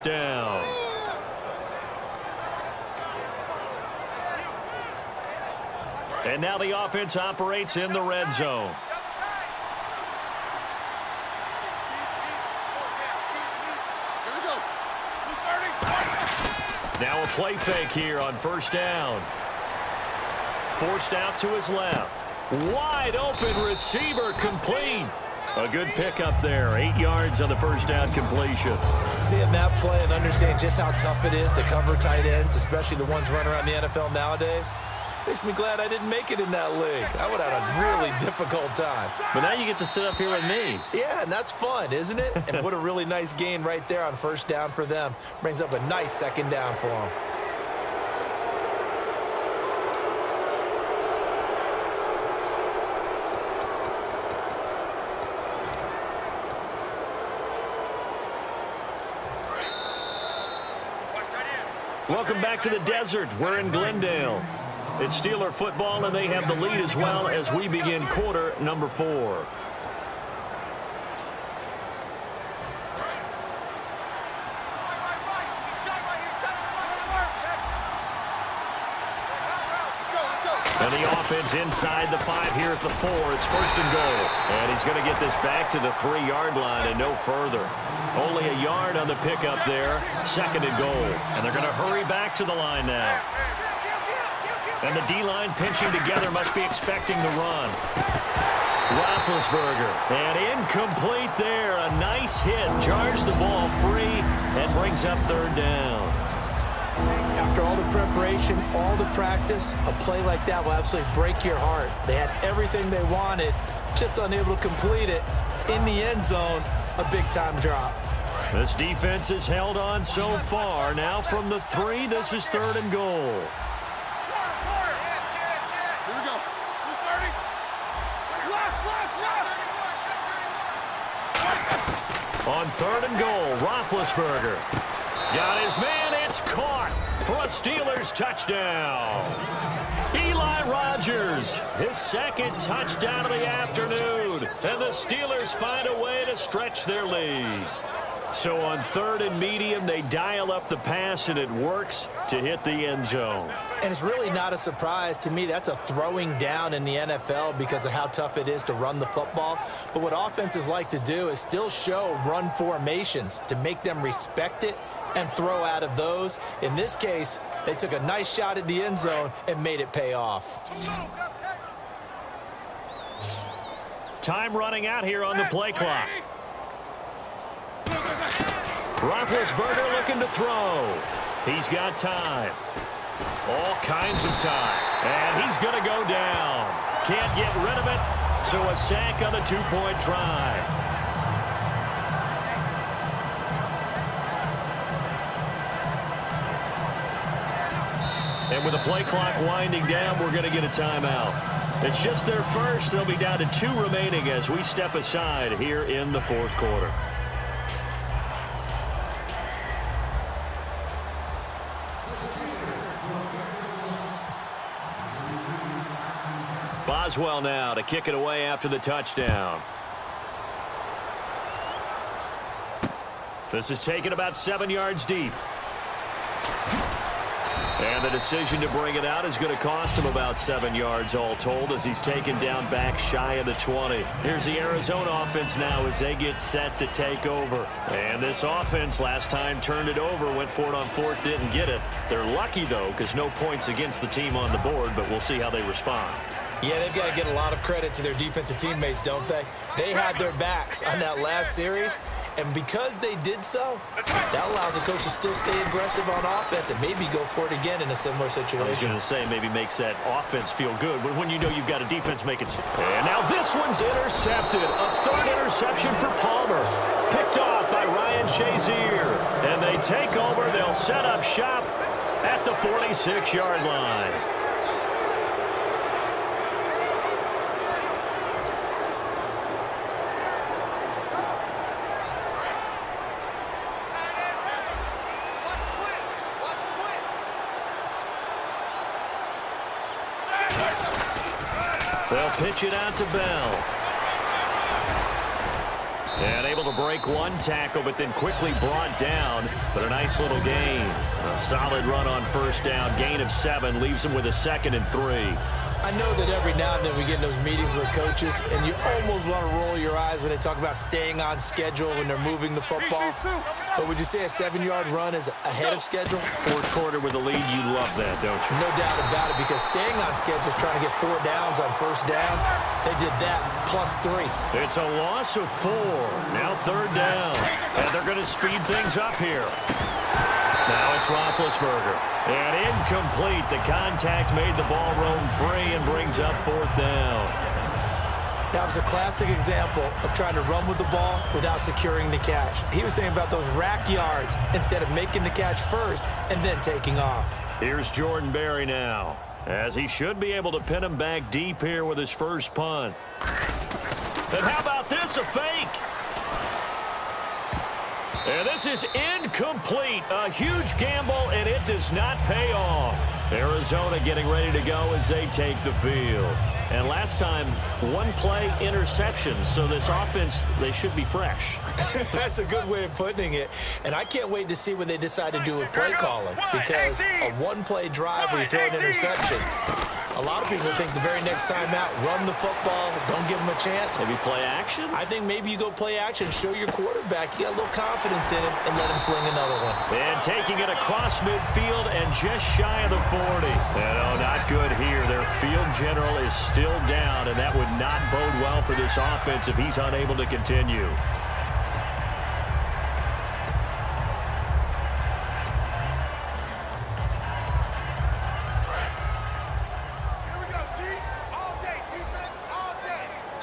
down. And now the offense operates in the red zone. Now a play fake here on first down. Forced out to his left. Wide open receiver complete. A good pickup there. 8 yards on the first down completion. Seeing that play and understanding just how tough it is to cover tight ends, especially the ones running around the NFL nowadays, makes me glad I didn't make it in that league. I would have had a really difficult time. But now you get to sit up here with me. Yeah, and that's fun, isn't it? And what a really nice gain right there on first down for them. Brings up a nice second down for them. Welcome back to the desert. We're in Glendale. It's Steeler football, and they have the lead as well as we begin quarter number 4. And the offense inside the 5 here at the 4. It's first and goal. And he's going to get this back to the 3-yard line and no further. Only a yard on the pickup there. Second and goal. And they're going to hurry back to the line now. And the D-line pinching together must be expecting the run. Roethlisberger. And incomplete there. A nice hit. Jars the ball free and brings up third down. After all the preparation, all the practice, a play like that will absolutely break your heart. They had everything they wanted, just unable to complete it. In the end zone, a big-time drop. This defense has held on so far. Now from the 3, this is third and goal. On third and goal, Roethlisberger. Got his man, it's caught for a Steelers touchdown. Eli Rogers, his second touchdown of the afternoon. And the Steelers find a way to stretch their lead. So on third and medium, they dial up the pass, and it works to hit the end zone. And it's really not a surprise to me. That's a throwing down in the NFL because of how tough it is to run the football. But what offenses like to do is still show run formations to make them respect it and throw out of those. In this case, they took a nice shot at the end zone and made it pay off. Time running out here on the play clock. Roethlisberger looking to throw. He's got time. All kinds of time. And he's going to go down. Can't get rid of it. So a sack on the 2-point try. And with the play clock winding down, we're going to get a timeout. It's just their first. They'll be down to 2 remaining as we step aside here in the fourth quarter. Boswell now to kick it away after the touchdown. This is taken about 7 yards deep. And the decision to bring it out is going to cost him about 7 yards all told as he's taken down back shy of the 20. Here's the Arizona offense now as they get set to take over. And this offense last time turned it over, went for it on 4th, didn't get it. They're lucky, though, because no points against the team on the board, but we'll see how they respond. Yeah, they've got to get a lot of credit to their defensive teammates, don't they? They had their backs on that last series, and because they did so, that allows the coach to still stay aggressive on offense and maybe go for it again in a similar situation. I was going to say maybe makes that offense feel good, but when you know you've got a defense make it. And now this one's intercepted. A third interception for Palmer. Picked off by Ryan Shazier. And they take over. They'll set up shop at the 46-yard line. They'll pitch it out to Bell. And able to break one tackle, but then quickly brought down. But a nice little gain. A solid run on first down. Gain of 7 leaves him with a 2nd and 3. I know that every now and then we get in those meetings with coaches, and you almost want to roll your eyes when they talk about staying on schedule when they're moving the football. But would you say a 7-yard run is ahead of schedule? Fourth quarter with a lead, you love that, don't you? No doubt about it, because staying on schedule is trying to get 4 downs on first down. They did that plus 3. It's a loss of 4. Now 3rd down. And they're going to speed things up here. Now it's Roethlisberger. And incomplete. The contact made the ball roam free and brings up 4th down. That was a classic example of trying to run with the ball without securing the catch. He was thinking about those rack yards instead of making the catch first and then taking off. Here's Jordan Berry now, as he should be able to pin him back deep here with his first punt. And how about this, a fake? And this is incomplete. A huge gamble, and it does not pay off. Arizona getting ready to go as they take the field. And last time, 1-play interceptions. So this offense, they should be fresh. That's a good way of putting it. And I can't wait to see what they decide to do with play calling. Because a 1-play drive where you throw an interception, a lot of people think the very next time out, run the football, don't give them a chance. Maybe play action? I think maybe you go play action, show your quarterback you got a little confidence in him, and let him fling another one. And taking it across midfield and just shy of the 40. And oh, not good here. Their field general is still down, and that would not bode well for this offense if he's unable to continue.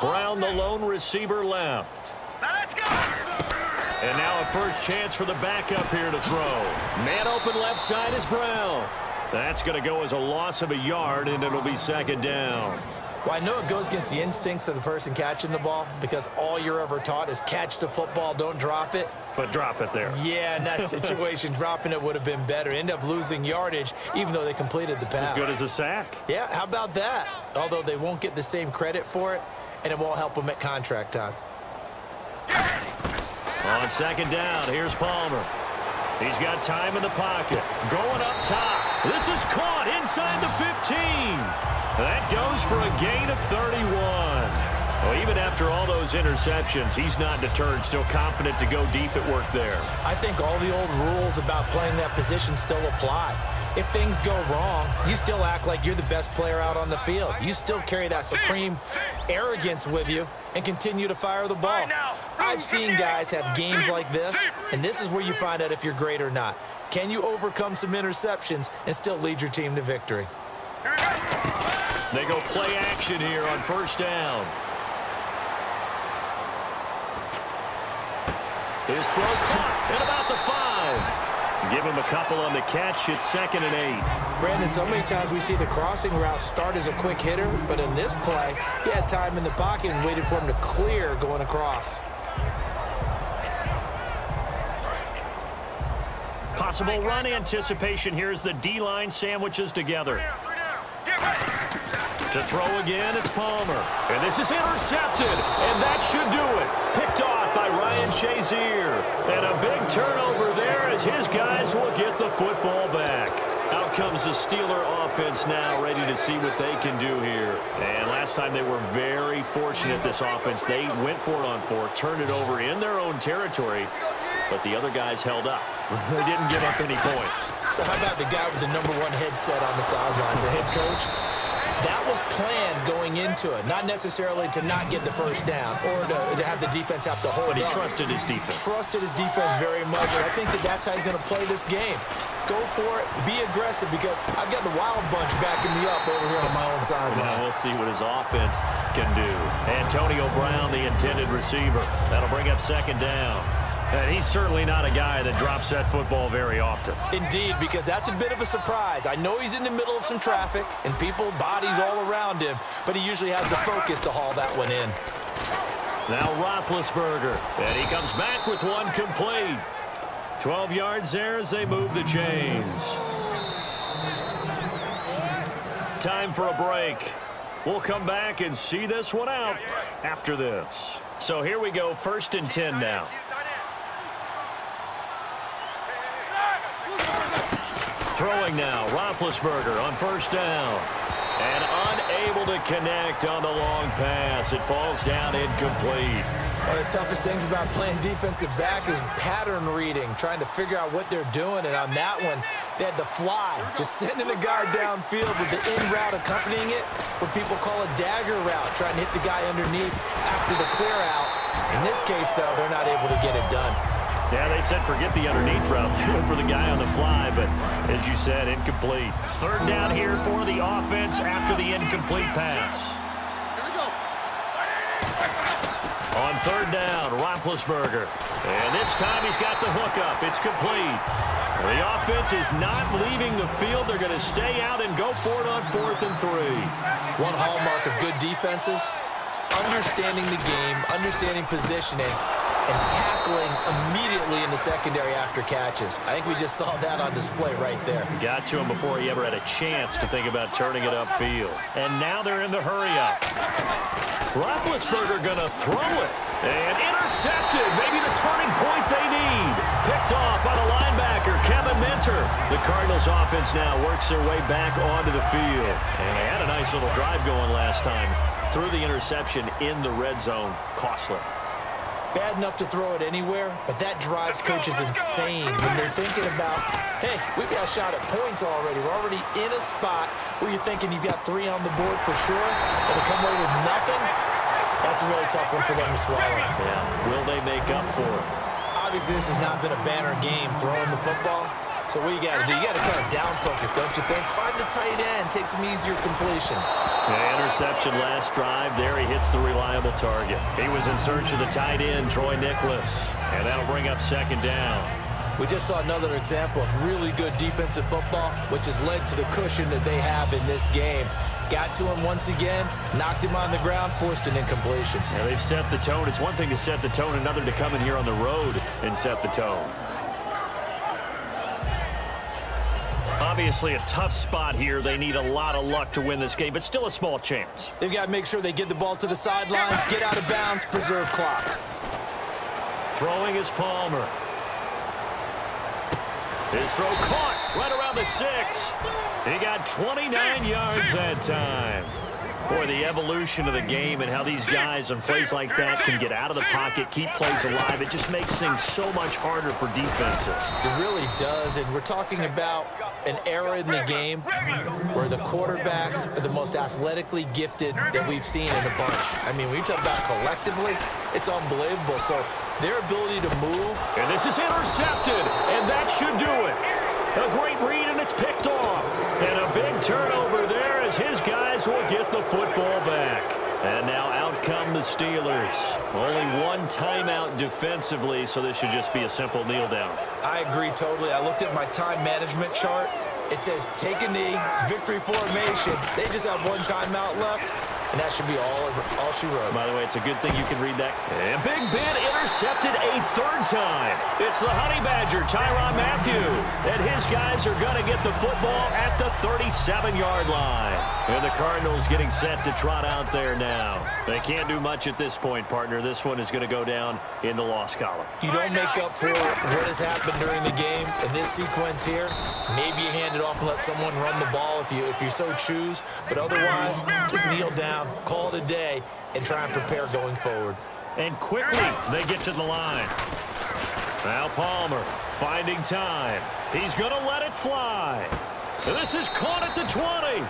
Brown, the lone receiver, left. Let's go! And now a first chance for the backup here to throw. Man open left side is Brown. That's going to go as a loss of a yard, and it'll be 2nd down. Well, I know it goes against the instincts of the person catching the ball because all you're ever taught is catch the football, don't drop it. But drop it there. Yeah, in that situation, dropping it would have been better. End up losing yardage, even though they completed the pass. As good as a sack. Yeah, how about that? Although they won't get the same credit for it, and it won't help them at contract time. On 2nd down, here's Palmer. He's got time in the pocket. Going up top. This is caught inside the 15. That goes for a gain of 31. Well, even after all those interceptions, he's not deterred, still confident to go deep at work there. I think all the old rules about playing that position still apply. If things go wrong, you still act like you're the best player out on the field. You still carry that supreme arrogance with you and continue to fire the ball. I've seen guys have games like this, and this is where you find out if you're great or not. Can you overcome some interceptions and still lead your team to victory? They go play action here on first down. His throw caught at about the 5. Give him a couple on the catch. It's 2nd and 8. Brandon, so many times we see the crossing route start as a quick hitter, but in this play, he had time in the pocket and waited for him to clear going across. Possible run anticipation here as the D-line sandwiches together. To throw again, it's Palmer. And this is intercepted, and that should do it. Picked off by Ryan Shazier. And a big turnover there as his guys will get the football back. Out comes the Steeler offense now, ready to see what they can do here. And last time they were very fortunate, this offense. They went for it on 4, turned it over in their own territory, but the other guys held up. They didn't give up any points. So how about the guy with the #1 headset on the sidelines, the head coach? That was planned going into it, not necessarily to not get the first down or to have the defense have to hold But he up. trusted his defense. Trusted his defense very much, and I think that's how he's going to play this game. Go for it, be aggressive, because I've got the wild bunch backing me up over here on my own sideline. Now we'll see what his offense can do. Antonio Brown, the intended receiver. That'll bring up 2nd down. And he's certainly not a guy that drops that football very often. Indeed, because that's a bit of a surprise. I know he's in the middle of some traffic and people, bodies all around him, but he usually has the focus to haul that one in. Now Roethlisberger, and he comes back with one complete. 12 yards there as they move the chains. Time for a break. We'll come back and see this one out after this. So here we go, 1st and 10 now. Throwing now, Roethlisberger on 1st down. And unable to connect on the long pass. It falls down incomplete. One of the toughest things about playing defensive back is pattern reading, trying to figure out what they're doing. And on that one, they had the fly, just sending a guard downfield with the in route accompanying it, what people call a dagger route, trying to hit the guy underneath after the clear out. In this case, though, they're not able to get it done. Yeah, they said forget the underneath route. They went for the guy on the fly, but as you said, incomplete. 3rd down here for the offense after the incomplete pass. On 3rd down, Roethlisberger. And this time he's got the hookup. It's complete. The offense is not leaving the field. They're going to stay out and go for it on 4th and 3. One hallmark of good defenses is understanding the game, understanding positioning, and tackling immediately in the secondary after catches. I think we just saw that on display right there. Got to him before he ever had a chance to think about turning it upfield. And now they're in the hurry-up. Roethlisberger going to throw it. And intercepted. Maybe the turning point they need. Picked off by the linebacker, Kevin Minter. The Cardinals offense now works their way back onto the field. And they had a nice little drive going last time. Threw the interception in the red zone. Costly. Bad enough to throw it anywhere, but that drives coaches insane when they're thinking about, hey, we've got a shot at points already. We're already in a spot where you're thinking you've got 3 on the board for sure, and to come away with nothing, that's a really tough one for them to swallow. Yeah, will they make up for it? Obviously, this has not been a banner game throwing the football. So what you got to do, you got to kind of down focus, don't you think? Find the tight end, take some easier completions. Yeah, interception last drive. There he hits the reliable target. He was in search of the tight end, Troy Nicholas. And that'll bring up 2nd down. We just saw another example of really good defensive football, which has led to the cushion that they have in this game. Got to him once again, knocked him on the ground, forced an incompletion. Yeah, they've set the tone. It's one thing to set the tone, another to come in here on the road and set the tone. Obviously a tough spot here. They need a lot of luck to win this game, but still a small chance. They've got to make sure they get the ball to the sidelines, get out of bounds, preserve clock. Throwing is Palmer. His throw caught right around the 6. He got 29 yards that time. Boy, the evolution of the game and how these guys on plays like that can get out of the pocket, keep plays alive, it just makes things so much harder for defenses. It really does, and we're talking about an era in the game where the quarterbacks are the most athletically gifted that we've seen in a bunch. I mean, when you talk about collectively, it's unbelievable. So their ability to move. And this is intercepted, and that should do it. A great read, and it's picked off. And a big turnover there as his guys will get the football back. And now out come the Steelers. Only one timeout defensively, so this should just be a simple kneel down. I agree totally. I looked at my time management chart. It says take a knee, victory formation. They just have one timeout left, and that should be all she wrote. By the way, it's a good thing you can read that. And Big Ben intercepted a 3rd time. It's the Honey Badger, Tyrann Mathieu. And his guys are going to get the football at the 37-yard line. And the Cardinals getting set to trot out there now. They can't do much at this point, partner. This one is going to go down in the loss column. You don't make up for what has happened during the game in this sequence here. Maybe you hand it off and let someone run the ball if you so choose. But otherwise, just kneel down, call it a day, and try and prepare going forward. And quickly, they get to the line. Now Palmer finding time. He's going to let it fly. This is caught at the 20.